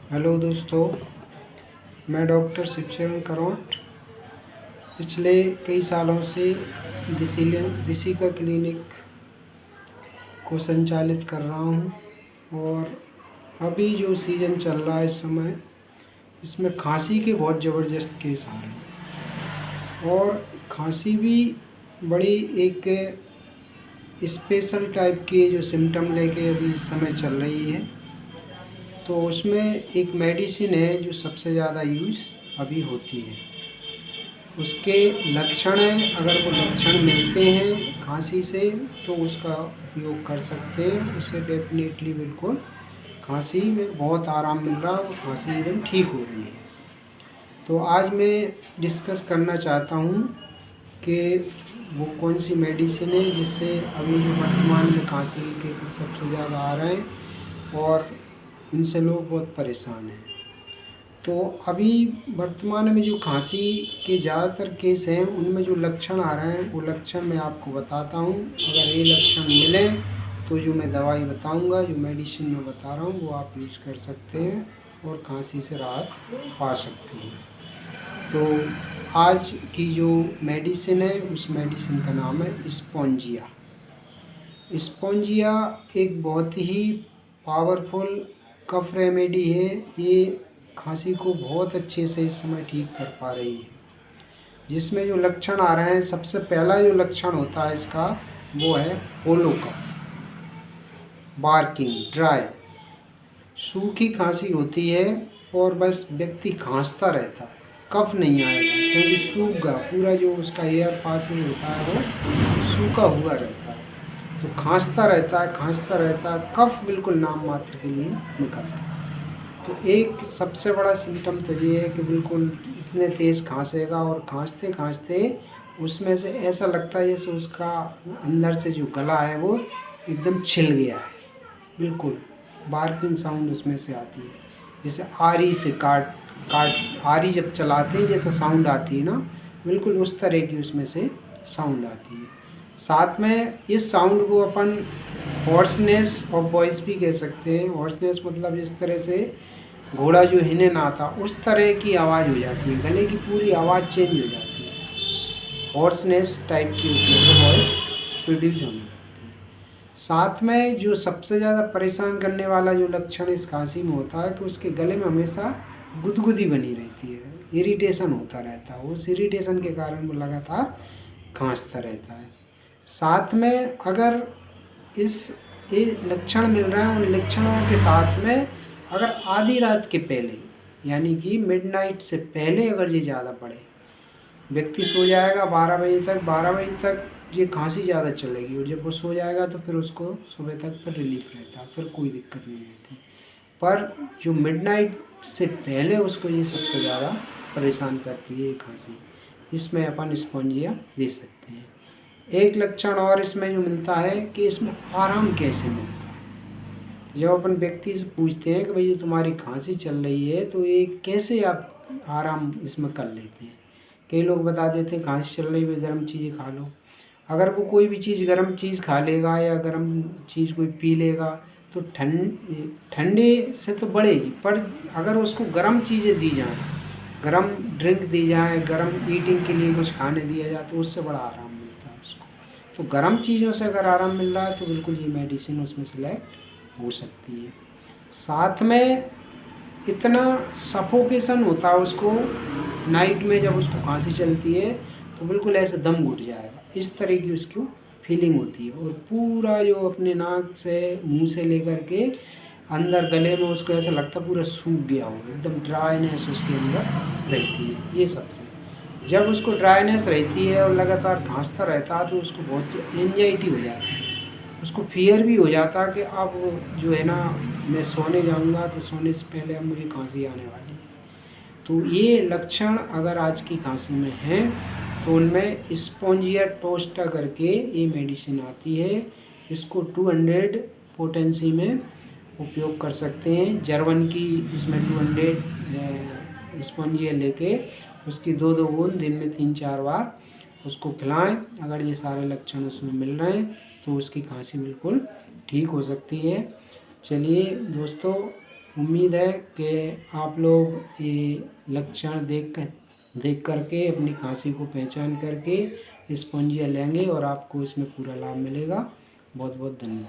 Hello दोस्तों, मैं doctor Shivsharan करोट पिछले कई सालों से दिशिका क्लिनिक को संचालित कर रहा हूँ। और अभी जो सीज़न चल रहा है इस समय, इसमें खांसी के बहुत ज़बरदस्त केस आ रहे हैं और खांसी भी बड़ी एक स्पेशल टाइप की जो सिम्टम लेके अभी इस समय चल रही है। तो उसमें एक मेडिसिन है जो सबसे ज़्यादा यूज़ अभी होती है। उसके लक्षण हैं, अगर वो लक्षण मिलते हैं खांसी से तो उसका उपयोग कर सकते हैं। उससे डेफिनेटली बिल्कुल खांसी में बहुत आराम मिल रहा है और खांसी एकदम ठीक हो रही है। तो आज मैं डिस्कस करना चाहता हूँ कि वो कौन सी मेडिसिन है जिससे अभी जो वर्तमान में खांसी के केसेस सबसे ज़्यादा आ रहे हैं और इनसे लोग बहुत परेशान हैं। तो अभी वर्तमान में जो खांसी के ज़्यादातर केस हैं उनमें जो लक्षण आ रहे हैं वो लक्षण मैं आपको बताता हूँ। अगर ये लक्षण मिले तो जो मैं दवाई बताऊँगा, जो मेडिसिन मैं बता रहा हूँ, वो आप यूज़ कर सकते हैं और खांसी से राहत पा सकते हैं। तो आज की जो मेडिसिन है उस मेडिसिन का नाम है स्पोंजिया। स्पोंजिया एक बहुत ही पावरफुल कफ रेमेडी है। ये खांसी को बहुत अच्छे से इस समय ठीक कर पा रही है। जिसमें जो लक्षण आ रहे हैं, सबसे पहला जो लक्षण होता है इसका वो है होलो कफ, बार्किंग, ड्राई, सूखी खांसी होती है और बस व्यक्ति खांसता रहता है, कफ नहीं आएगा क्योंकि सूख गया, पूरा जो उसका एयर पासिंग होता है वो सूखा हुआ रहता है। तो खांसता रहता है, कफ बिल्कुल नाम मात्र के लिए निकलता है। तो एक सबसे बड़ा सिम्टम तो ये है कि बिल्कुल इतने तेज़ खांसेगा और खांसते खांसते उसमें से ऐसा लगता है जैसे उसका अंदर से जो गला है वो एकदम छिल गया है। बिल्कुल बार्किंग साउंड उसमें से आती है, जैसे आरी से काट काट आरी जब चलाते हैं जैसा साउंड आती है ना, बिल्कुल उस तरह की उसमें से साउंड आती है। साथ में इस साउंड को अपन हॉर्सनेस ऑफ वॉइस भी कह सकते हैं। हॉर्सनेस मतलब जिस तरह से घोड़ा जो हिनन आता उस तरह की आवाज़ हो जाती है, गले की पूरी आवाज़ चेंज हो जाती है, हॉर्सनेस टाइप की उसमें से वॉइस प्रोड्यूस होने लगती है। साथ में जो सबसे ज़्यादा परेशान करने वाला जो लक्षण इस खांसी में होता है कि उसके गले में हमेशा गुदगुदी बनी रहती है, इरिटेशन होता रहता है। उस इरिटेशन के कारण वो लगातार खांसता रहता है। साथ में अगर ये लक्षण मिल रहे हैं, उन लक्षणों के साथ में अगर आधी रात के पहले यानी कि मिडनाइट से पहले अगर ये ज़्यादा बढ़े, व्यक्ति सो जाएगा 12 बजे तक ये खांसी ज़्यादा चलेगी और जब वो सो जाएगा तो फिर उसको सुबह तक फिर रिलीफ रहता है, फिर कोई दिक्कत नहीं रहती। पर जो मिडनाइट से पहले उसको ये सबसे ज़्यादा परेशान करती है ये खांसी, इसमें अपन स्पोंजिया दे सकते हैं। एक लक्षण और इसमें जो मिलता है कि इसमें आराम कैसे मिलता है। जब अपन व्यक्ति से पूछते हैं कि भाई तुम्हारी खांसी चल रही है तो ये कैसे आप आराम इसमें कर लेते हैं, कई लोग बता देते हैं खांसी चल रही है गर्म चीज़ें खा लो। अगर वो कोई भी चीज़ गर्म चीज़ खा लेगा या गर्म चीज़ कोई पी लेगा तो ठंडे से तो बढ़ेगी, पर अगर उसको गर्म चीज़ें दी जाएँ, गर्म ड्रिंक दी जाए, गर्म ईटिंग के लिए कुछ खाने दिया जाए तो उससे बड़ा आराम मिलता है उसको। तो गर्म चीज़ों से अगर आराम मिल रहा है तो बिल्कुल ये मेडिसिन उसमें सेलेक्ट हो सकती है। साथ में इतना सफोकेशन होता है उसको, नाइट में जब उसको खांसी चलती है तो बिल्कुल ऐसे दम घुट जाएगा, इस तरह की उसकी फीलिंग होती है। और पूरा जो अपने नाक से मुंह से लेकर के अंदर गले में उसको ऐसा लगता है पूरा सूख गया हो, एकदम ड्राइनेस उसके अंदर रहती है। ये सबसे जब उसको ड्राइनेस रहती है और लगातार खांसता रहता है तो उसको बहुत एंजाइटी हो जाती है, उसको फियर भी हो जाता है कि अब जो है ना मैं सोने जाऊंगा तो सोने से पहले अब मुझे खांसी आने वाली है। तो ये लक्षण अगर आज की खांसी में हैं तो उनमें स्पोंजिया टोस्टा करके ये मेडिसिन आती है। इसको 200 पोटेंसी में उपयोग कर सकते हैं। जर्मन की इसमें 200 स्पोंजिया लेके उसकी 2-2 बूंद दिन में 3-4 बार उसको खिलाएं। अगर ये सारे लक्षण उसमें मिल रहे हैं तो उसकी खांसी बिल्कुल ठीक हो सकती है। चलिए दोस्तों, उम्मीद है कि आप लोग ये लक्षण देख करके अपनी खांसी को पहचान करके स्पॉन्जिया लेंगे और आपको इसमें पूरा लाभ मिलेगा। बहुत बहुत धन्यवाद।